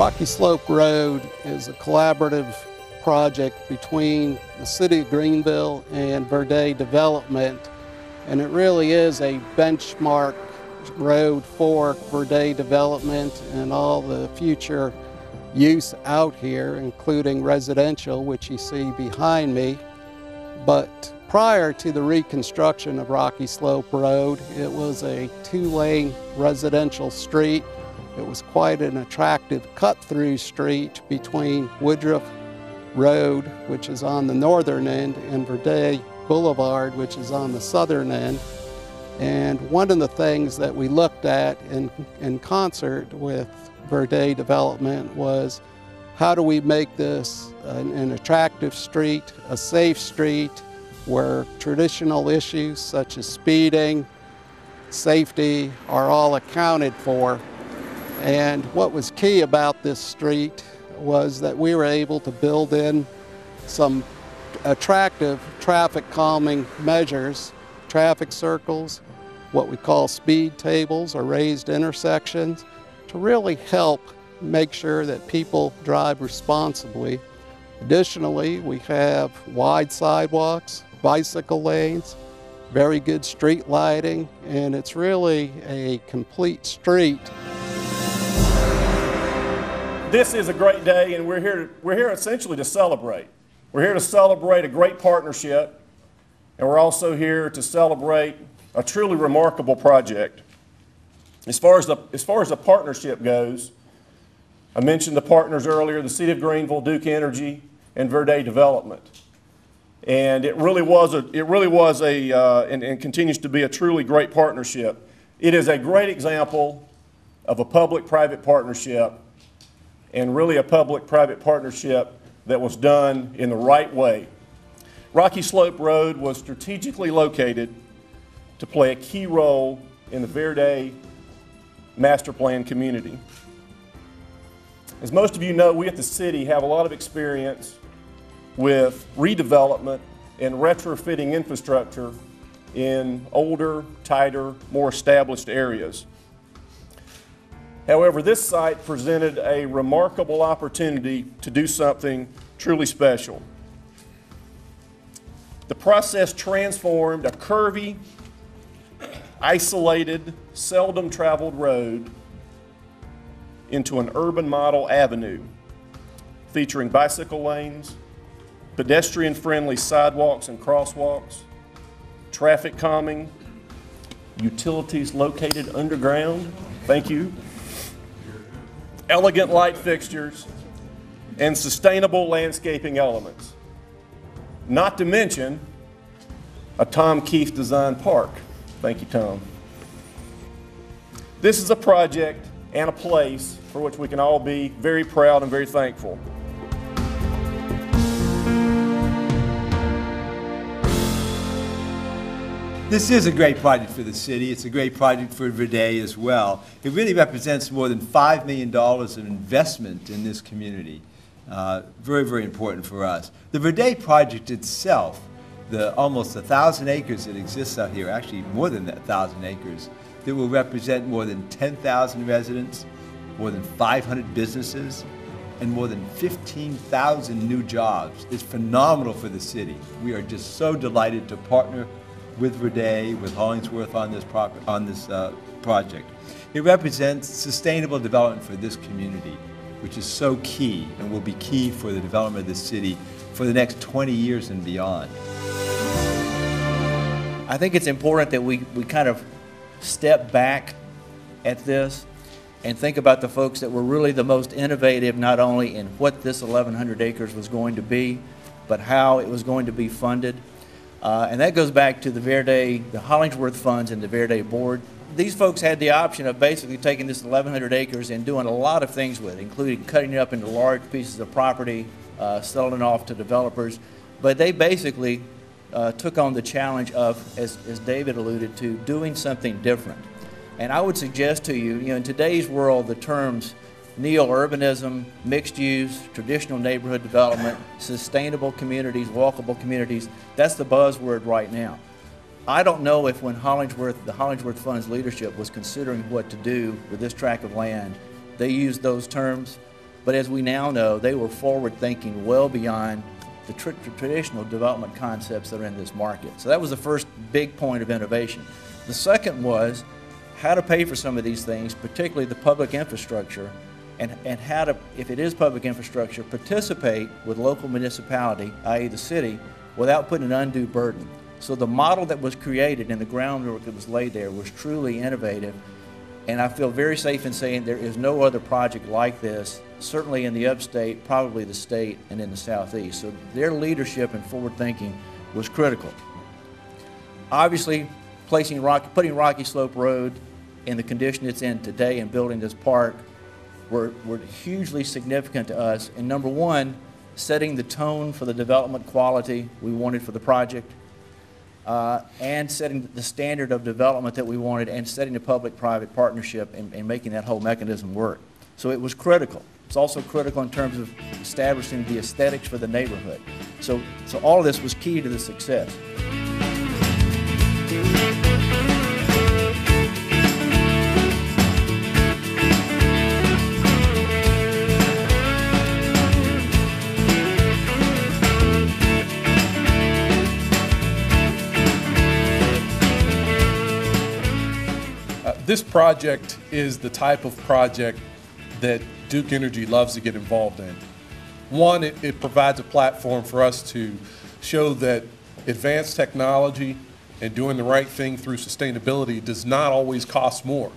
Rocky Slope Road is a collaborative project between the City of Greenville and Verde Development, and it really is a benchmark road for Verde Development and all the future use out here, including residential, which you see behind me. But prior to the reconstruction of Rocky Slope Road, it was a two-lane residential street. It was quite an attractive cut-through street between Woodruff Road, which is on the northern end, and Verde Boulevard, which is on the southern end. And one of the things that we looked at in concert with Verde Development was, how do we make this an attractive street, a safe street, where traditional issues such as speeding, safety are all accounted for. And what was key about this street was that we were able to build in some attractive traffic calming measures, traffic circles, what we call speed tables or raised intersections, to really help make sure that people drive responsibly. Additionally, we have wide sidewalks, bicycle lanes, very good street lighting, and it's really a complete street. This is a great day, and we're here essentially to celebrate. We're here to celebrate a great partnership, and we're also here to celebrate a truly remarkable project. As far as the partnership goes, I mentioned the partners earlier: the City of Greenville, Duke Energy, and Verde Development. And it really was and continues to be a truly great partnership. It is a great example of a public-private partnership, and really a public-private partnership that was done in the right way. Rocky Slope Road was strategically located to play a key role in the Verde master plan community. As most of you know, we at the city have a lot of experience with redevelopment and retrofitting infrastructure in older, tighter, more established areas. However, this site presented a remarkable opportunity to do something truly special. The process transformed a curvy, isolated, seldom traveled road into an urban model avenue featuring bicycle lanes, pedestrian-friendly sidewalks and crosswalks, traffic calming, utilities located underground, thank you, elegant light fixtures, and sustainable landscaping elements. Not to mention a Tom Keefe designed park. Thank you, Tom. This is a project and a place for which we can all be very proud and very thankful. This is a great project for the city. It's a great project for Verde as well. It really represents more than $5 million of investment in this community. Very, very important for us. The Verde project itself, the almost 1,000 acres that exists out here, actually more than that 1,000 acres, that will represent more than 10,000 residents, more than 500 businesses, and more than 15,000 new jobs. It's phenomenal for the city. We are just so delighted to partner with Verde, with Hollingsworth on this project. It represents sustainable development for this community, which is so key and will be key for the development of the city for the next 20 years and beyond. I think it's important that we kind of step back at this and think about the folks that were really the most innovative, not only in what this 1,100 acres was going to be, but how it was going to be funded. And that goes back to the Hollingsworth funds and the Verde board. These folks had the option of basically taking this 1,100 acres and doing a lot of things with it, including cutting it up into large pieces of property, selling it off to developers. But they basically took on the challenge of, as David alluded to, doing something different. And I would suggest to you, in today's world, the terms neo-urbanism, mixed use, traditional neighborhood development, sustainable communities, walkable communities, that's the buzzword right now. I don't know if when the Hollingsworth Fund's leadership was considering what to do with this tract of land, they used those terms. But as we now know, they were forward-thinking well beyond the traditional development concepts that are in this market. So that was the first big point of innovation. The second was how to pay for some of these things, particularly the public infrastructure, and how to, if it is public infrastructure, participate with local municipality, i.e. the city, without putting an undue burden. So the model that was created and the groundwork that was laid there was truly innovative, and I feel very safe in saying there is no other project like this, certainly in the upstate, probably the state, and in the southeast. So their leadership and forward thinking was critical. Obviously, putting Rocky Slope Road in the condition it's in today and building this park were hugely significant to us. And number one, setting the tone for the development quality we wanted for the project, and setting the standard of development that we wanted, and setting the public-private partnership and making that whole mechanism work. So it was critical. It's also critical in terms of establishing the aesthetics for the neighborhood. So all of this was key to the success. This project is the type of project that Duke Energy loves to get involved in. One, it provides a platform for us to show that advanced technology and doing the right thing through sustainability does not always cost more.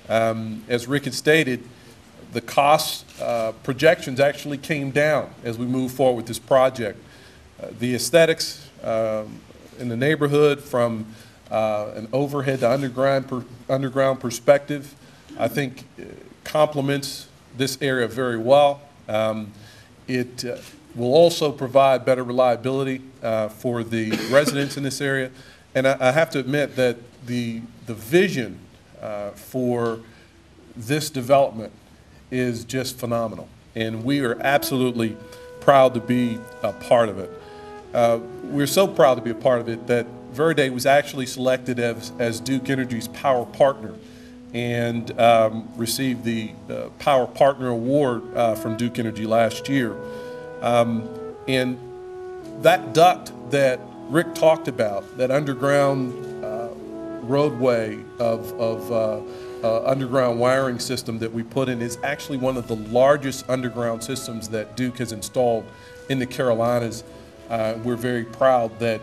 As Rick had stated, the cost projections actually came down as we move forward with this project. The aesthetics in the neighborhood, from an overhead to underground perspective, I think complements this area very well. It will also provide better reliability for the residents in this area. And I have to admit that the vision for this development is just phenomenal. And we are absolutely proud to be a part of it. We're so proud to be a part of it that Verde was actually selected as Duke Energy's power partner, and received the Power Partner Award from Duke Energy last year. And that duct that Rick talked about, that underground roadway of underground wiring system that we put in, is actually one of the largest underground systems that Duke has installed in the Carolinas. We're very proud that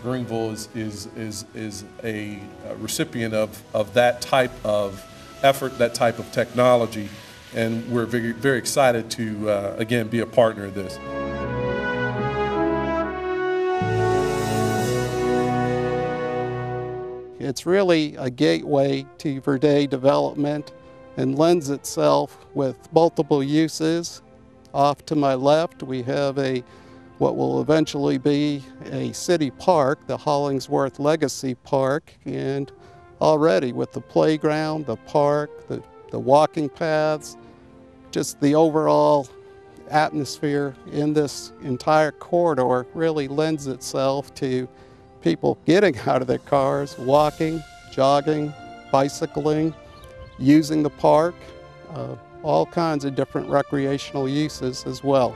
Greenville is a recipient of that type of effort, that type of technology, and we're very, very excited to, again, be a partner of this. It's really a gateway to Verde development and lends itself with multiple uses. Off to my left, we have what will eventually be a city park, the Hollingsworth Legacy Park, and already with the playground, the park, the walking paths, just the overall atmosphere in this entire corridor really lends itself to people getting out of their cars, walking, jogging, bicycling, using the park, all kinds of different recreational uses as well.